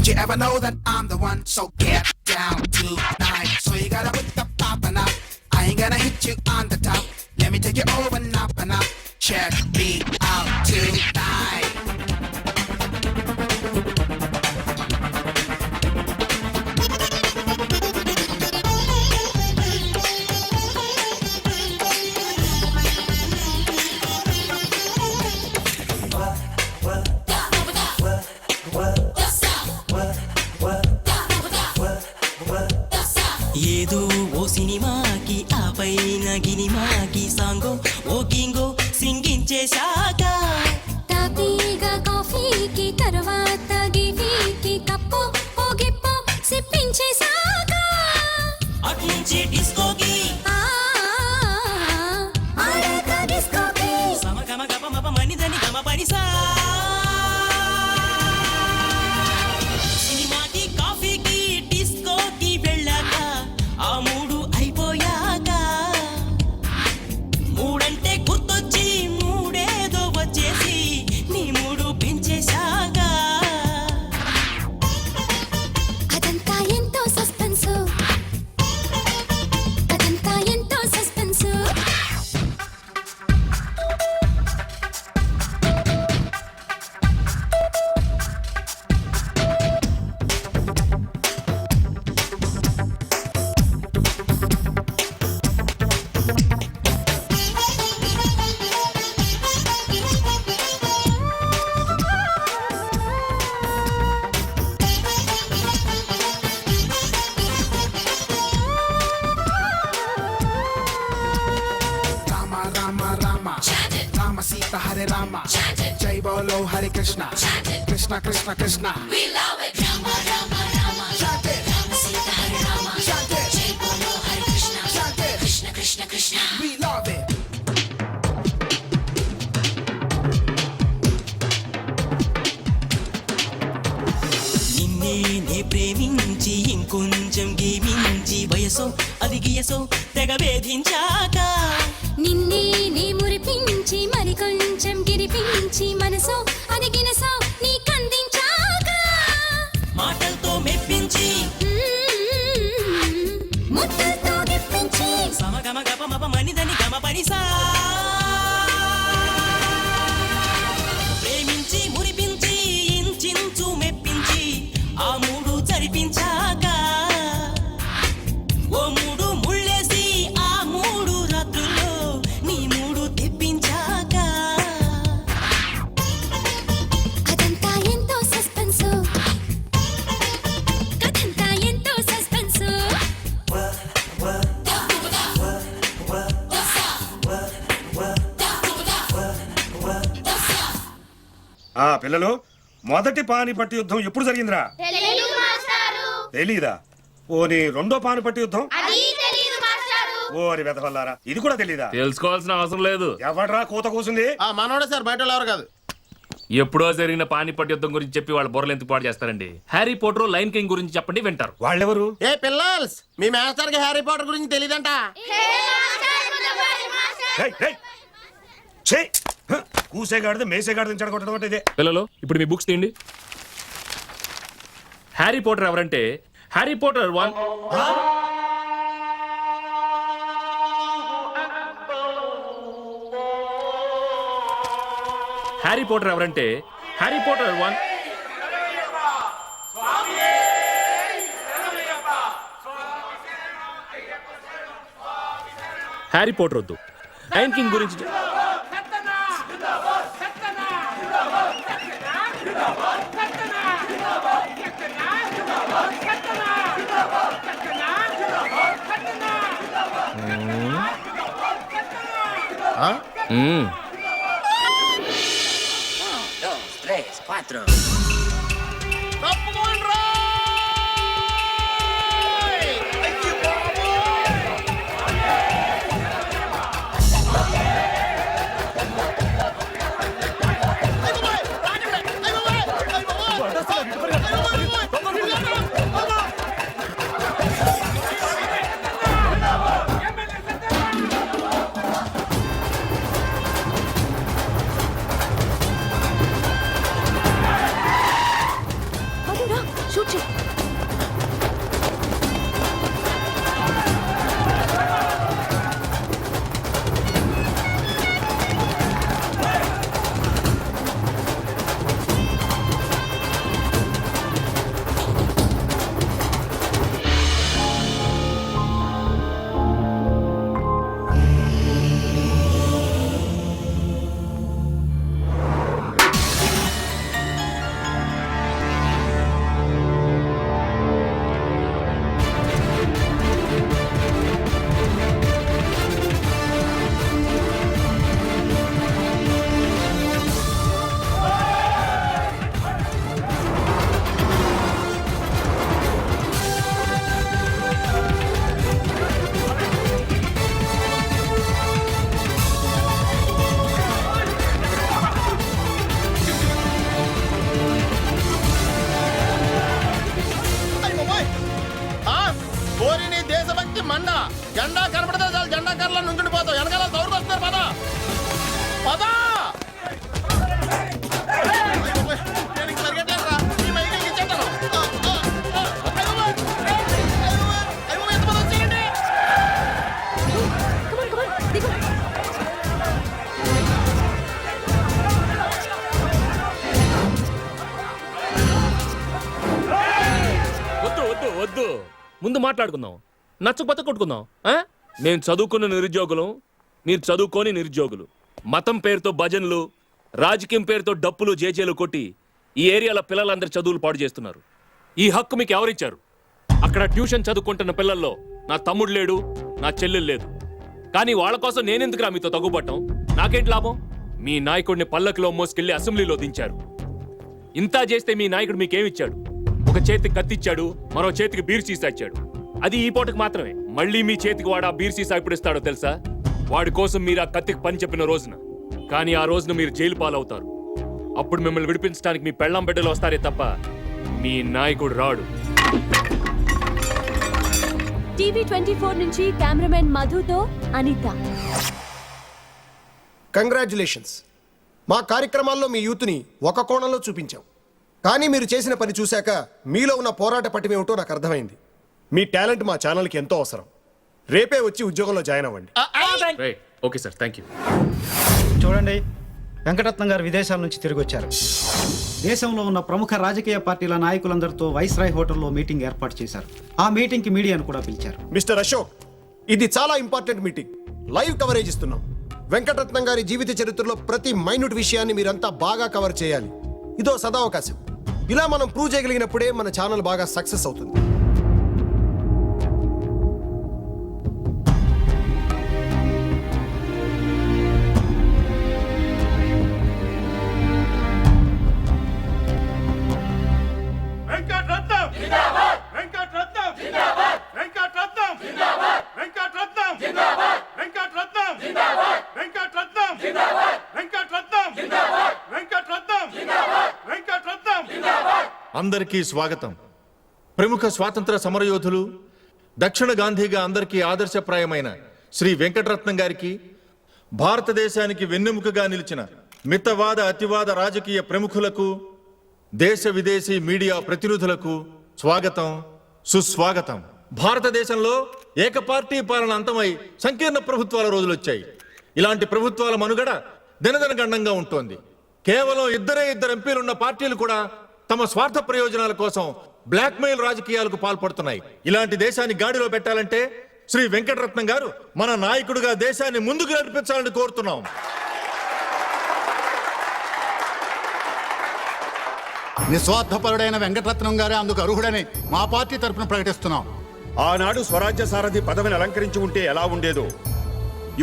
Don't you ever know that I'm the one? So get down tonight. So you gotta put the poppin' up. I ain't gonna hit you on the top. Let me take you over and up and up. Check me out tonight. ఏదో ఓ సినిమాకి ఆ పైన గినిమాకి సాంగో ఓ గింగో సింగించేశాక తాపీగా కాఫీకి తర్వాత గిఫీకి cup ఓ గిప్పు సిప్పించేశాక అట్నుంచి డిస్కోకి ఆడాక డిస్కోకి సమ గమ గమ మప మనిదని గమ పనిసా సినిమాకి కాఫీకి డిస్కోకి వెళ్ళాక ఆ మూడు అయిపోయాక మూడంటే గుర్తొచ్చి మూడేదో వచ్చేసి నీ మూడు పెంచేశాక అదంతా ఎంతో సస్పెన్సు అదంతా ఎంతో suspense Rama Rama Rama Rama Sita Hare Rama Jai Bolo Hare Krishna Krishna Krishna Krishna We love it Rama Rama Rama Chant it Rama Sita Hare Rama Chant it Jai Bolo Hare Krishna Chant it Krishna Krishna Krishna We love it నిన్నే నే ప్రేమించి ఇంకొంచెం గీమించి వయసో అది గియసో తెగ వేధించాక నిన్నే నీ మురిపించి మరి కొంచెం గిరిపించి మనసో అది గినసో నీ కందించాక మాటలతో మెప్పించి ముద్దలతో గిప్పించి సమ గమ గప మప మనిదని గమ పనిసా ప్రేమించి మురిపించి ఇంచించు మెప్పించి ఆ మూడు చరిపించాక ఓ మూడు ముళ్ళేసి ఆ మూడు రాత్రుల్లో నీ మూడు తెప్పించాక అదంతా ఎంతో సస్పెన్సు కథంతా ఎంతో సస్పెన్సు ఆ పిల్లలు మొదటి పానిపట్టు యుద్ధం ఎప్పుడు జరిగిందిరా? తెలీదా? ఓని రెండో పానిపట్టు యుద్ధం ఓరి వెతవల్లారా ఇది కూడా తెలీదా? తెలుసుకోవాల్సిన అవసరం లేదు. ఎవడ్రా కూత కూసింది? మనోడే సార్, బయట ఎవరు కాదు. ఎప్పుడో జరిగిన పానిపట్ యుద్ధం గురించి చెప్పి వాళ్ళ బుర్రలు ఎందుకు పాడు చేస్తారండి? హ్యారీ పోటర్ లైన్ కింగ్ గురించి చెప్పండి వింటారు. వాళ్ళెవరు? ఏ పిల్లల్స్, మీ మాస్టర్ కి హ్యారీ పాటర్ గురించి తెలియదంట. కూసేగాడిది మేసేగాడిది చెడగొట్టడం అంటే ఇదే. పిల్లలు ఇప్పుడు మీ బుక్స్ తీయండి. హ్యారీ పోటర్ ఎవరంటే హ్యారీ పోటర్ 1 హ్యారీ పోటర్ ఎవరంటే హ్యారీ పోటర్ 1 హ్యారీ పోటర్ వద్దు, లయన్ కింగ్ గురించి మండ జెండా కనపడితే చాలు జెండా కర్రలో నుంచుండిపోతావు. వెనకాల దౌడు వస్తున్నారు. పద పద. నేను ఇంక పరిగెట్టలేనురా. ఈ మైకిల్ ఇచ్చేస్తాను. ఎంతమంది వచ్చారండి? వద్దు వద్దు వద్దు, ముందు మాట్లాడుకుందాం. నచ్చకపోతే కొట్టుకుందాం. నేను చదువుకున్న నిరుద్యోగులు, మీరు చదువుకోని నిరుద్యోగులు. మతం పేరుతో భజనలు, రాజకీయం పేరుతో డప్పులు జేజేలు కొట్టి ఈ ఏరియాలో పిల్లలందరి చదువులు పాడు చేస్తున్నారు. ఈ హక్కు మీకు ఎవరిచ్చారు? అక్కడ ట్యూషన్ చదువుకుంటున్న పిల్లల్లో నా తమ్ముడు లేడు, నా చెల్లెలు లేదు. కానీ వాళ్ళ కోసం నేనెందుకురా మీతో తగ్గుపట్టం? నాకేంటి లాభం? మీ నాయకుడిని పల్లకిలో మోసుకెళ్లి అసెంబ్లీలో దించారు. ఇంత చేస్తే మీ నాయకుడు మీకేమిచ్చాడు? ఒక చేతికి కత్తిచ్చాడు, మరో చేతికి బీర్ సీసా ఇచ్చాడు. అది ఈ పూటకు మాత్రమే. మళ్ళీ మీ చేతికి వాడు ఆ బీర్ సీసా ఇప్పుడు ఇస్తాడో తెలుసా? వాడి కోసం మీరు ఆ కత్తికి పని చెప్పిన రోజున. కానీ ఆ రోజున మీరు జైలు పాలవుతారు. అప్పుడు మిమ్మల్ని విడిపించడానికి మీ పెళ్ళాం బిడ్డలు వస్తారే తప్ప మీ నాయకుడు రాడు. టీవీ 24 నుంచి కెమెరామెన్ మధుతో అనిత. కంగ్రాచ్యులేషన్స్. మా కార్యక్రమాల్లో మీ యూత్ని ఒక కోణంలో చూపించాం. కానీ మీరు చేసిన పని చూశాక మీలో ఉన్న పోరాట పటిమేమిటో నాకు అర్థమైంది. మీ టాలెంట్ మా ఛానల్కి ఎంతో అవసరం. రేపే వచ్చి ఉద్యోగంలో జాయిన్ అవ్వండి. Okay sir, thank you. చూడండి, వెంకటరత్నం గారు విదేశాల నుంచి తిరిగి వచ్చారు. దేశంలో ఉన్న ప్రముఖ రాజకీయ పార్టీల నాయకులందరితో వైస్రాయ్ హోటల్లో మీటింగ్ ఏర్పాటు చేశారు. ఆ మీటింగ్కి మీడియాను కూడా పిలిచారు. మిస్టర్ అశోక్, ఇది చాలా ఇంపార్టెంట్ మీటింగ్. లైవ్ కవరేజ్ ఇస్తున్నాం. వెంకటరత్నం గారి జీవిత చరిత్రలో ప్రతి మైన్యూట్ విషయాన్ని మీరంతా బాగా కవర్ చేయాలి. ఇదో సదావకాశం. ఇలా మనం ప్రూవ్ చేయగలిగినప్పుడే మన ఛానల్ బాగా సక్సెస్ అవుతుంది. అందరికీ స్వాగతం. ప్రముఖ స్వాతంత్ర సమరయోధులు, దక్షిణ గాంధీగా అందరికీ ఆదర్శప్రాయమైన శ్రీ వెంకటరత్నం గారికి, భారతదేశానికి వెన్నెముకగా నిలిచిన మితవాద అతివాద రాజకీయ ప్రముఖులకు, దేశ విదేశీ మీడియా ప్రతినిధులకు స్వాగతం, సుస్వాగతం. భారతదేశంలో ఏకపార్టీ పాలన అంతమై సంకీర్ణ ప్రభుత్వాల రోజులొచ్చాయి. ఇలాంటి ప్రభుత్వాల మనుగడ దినదినగండంగా ఉంటోంది. కేవలం ఇద్దరు ఎంపీలున్న పార్టీలు కూడా తమ స్వార్థ ప్రయోజనాల కోసం బ్లాక్మెయిల్ రాజకీయాలకు పాల్పడుతున్నాయి. ఇలాంటి దేశాన్ని గాడిలో పెట్టాలంటే శ్రీ వెంకటరత్నం గారు మన నాయకుడిగా దేశాన్ని ముందుకు నడిపించాలని కోరుతున్నాం. నిస్వార్థపరుడైన వెంకటరత్నం గారే అందుకు అర్హుడని మా పార్టీ తరఫున ప్రకటిస్తున్నాం. ఆనాడు స్వరాజ్య సారథి పదవిని అలంకరించి ఉంటే ఎలా ఉండేదో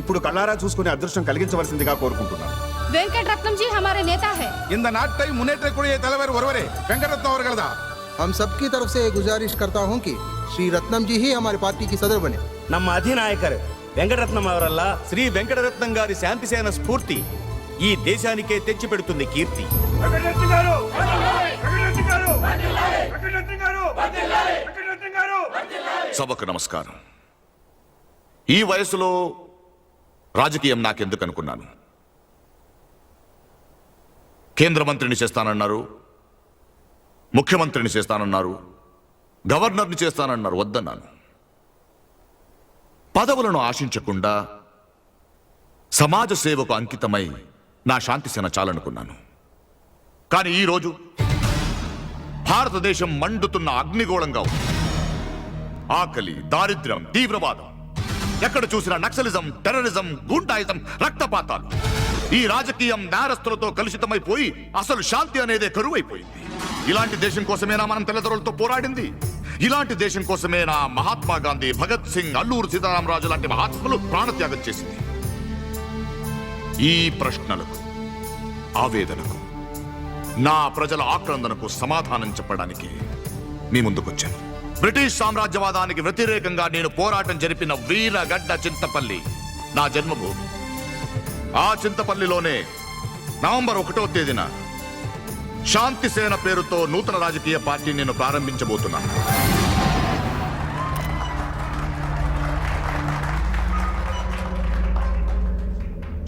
ఇప్పుడు కళ్ళారా చూసుకునే అదృష్టం కలిగించవలసిందిగా కోరుకుంటున్నాం. Venkataratnam G హమారే నేతా high. ఇంద నాటై మున్నేట్ర కూడా తలవారు ఒరవరే వెంకటరత్నం అవరు కలదా. हम सबकी तरफ से गुजारिश करता हूं कि श्री रत्नम जी ही हमारी पार्टी की सदर बने. ನಮ್ಮ ಅಧಿನಾಯಕರು వెంకటరత్నం అవరల్ల శ్రీ వెంకటరత్నం గారి శాంతిసేన స్ఫూర్తి ఈ దేశానికే తెచ్చిపెడుతుంది కీర్తి. సభకు నమస్కారం. ఈ వయసులో రాజకీయం నాకెందుకు అనుకున్నాను. కేంద్ర మంత్రిని చేస్తానన్నారు, ముఖ్యమంత్రిని చేస్తానన్నారు, గవర్నర్ని చేస్తానన్నారు. వద్దన్నాను. పదవులను ఆశించకుండా సమాజ సేవకు అంకితమై నా శాంతిసేన చాలనుకున్నాను. కానీ ఈరోజు భారతదేశం మండుతున్న అగ్నిగోళంగా ఉంది. ఆకలి, దారిద్ర్యం, తీవ్రవాదం, ఎక్కడ చూసినా నక్సలిజం, టెర్రరిజం, గూండాయిజం, రక్తపాతాలు. ఈ రాజకీయం నేరస్తులతో కలుషితమైపోయి అసలు శాంతి అనేదే కరువైపోయింది. ఇలాంటి దేశం కోసమేనా మనం తెల్లదొరలతో పోరాడింది? ఇలాంటి దేశం కోసమేనా మహాత్మా గాంధీ, భగత్ సింగ్, అల్లూరు సీతారామరాజు లాంటి మహాత్ములు ప్రాణత్యాగం చేసింది? ఈ ప్రశ్నలకు, ఆవేదనకు, నా ప్రజల ఆక్రందనకు సమాధానం చెప్పడానికి మీ ముందుకొచ్చాను. బ్రిటిష్ సామ్రాజ్యవాదానికి వ్యతిరేకంగా నేను పోరాటం జరిపిన వీరగడ్డ చింతపల్లి నా జన్మభూమి. ఆ చింతపల్లిలోనే నవంబర్ 1వ తేదీన శాంతిసేన పేరుతో నూతన రాజకీయ పార్టీ నేను ప్రారంభించబోతున్నాను.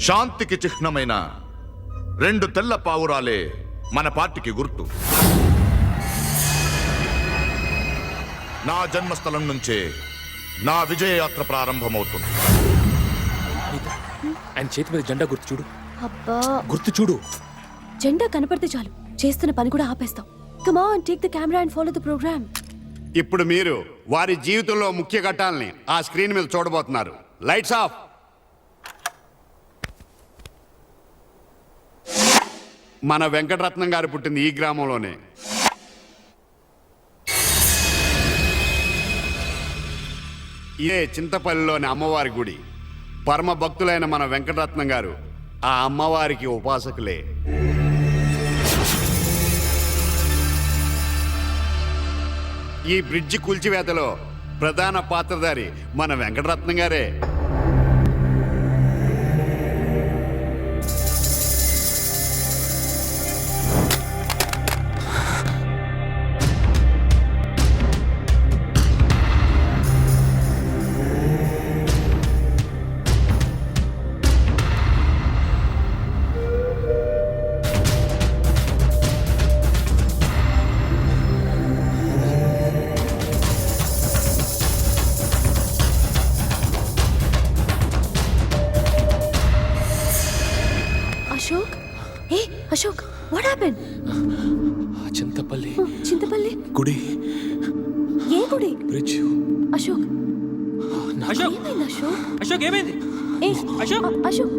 శాంతికి చిహ్నమైన 2 తెల్ల పావురాలే మన పార్టీకి గుర్తు. నా జన్మస్థలం నుంచే నా విజయయాత్ర ప్రారంభమవుతుంది. ఆయన చేతి మీద జెండా గుర్తు చూడు, అబ్బా గుర్తు చూడు. జెండా కనపడితే చాలు, చేస్తున్న పని కూడా ఆపేస్తాం. Come on, take the camera and follow the program. ఇప్పుడు మీరు వారి జీవితంలో ముఖ్య ఘట్టాలని ఆ స్క్రీన్ మీద చూడబోతున్నారు. Lights off. మన వెంకటరత్నం గారు పుట్టింది ఈ గ్రామంలోనే. ఇదే చింతపల్లిలోని అమ్మవారి గుడి. పరమ భక్తులైన మన వెంకటరత్నం గారు ఆ అమ్మవారికి ఉపాసకులే. ఈ బ్రిడ్జి కూల్చివేతలో ప్రధాన పాత్రధారి మన వెంకటరత్నం గారే. అశోక్, ఏ అశోక్, వాట్ హ్యాపెన్? చింతపల్లి చింతపల్లి గుడి, ఏ గుడి? బ్రిడ్జ్. అశోక్, అశోక్, ఏమైంది అశోక్? అశోక్ ఏమైంది? ఏ అశోక్, అశోక్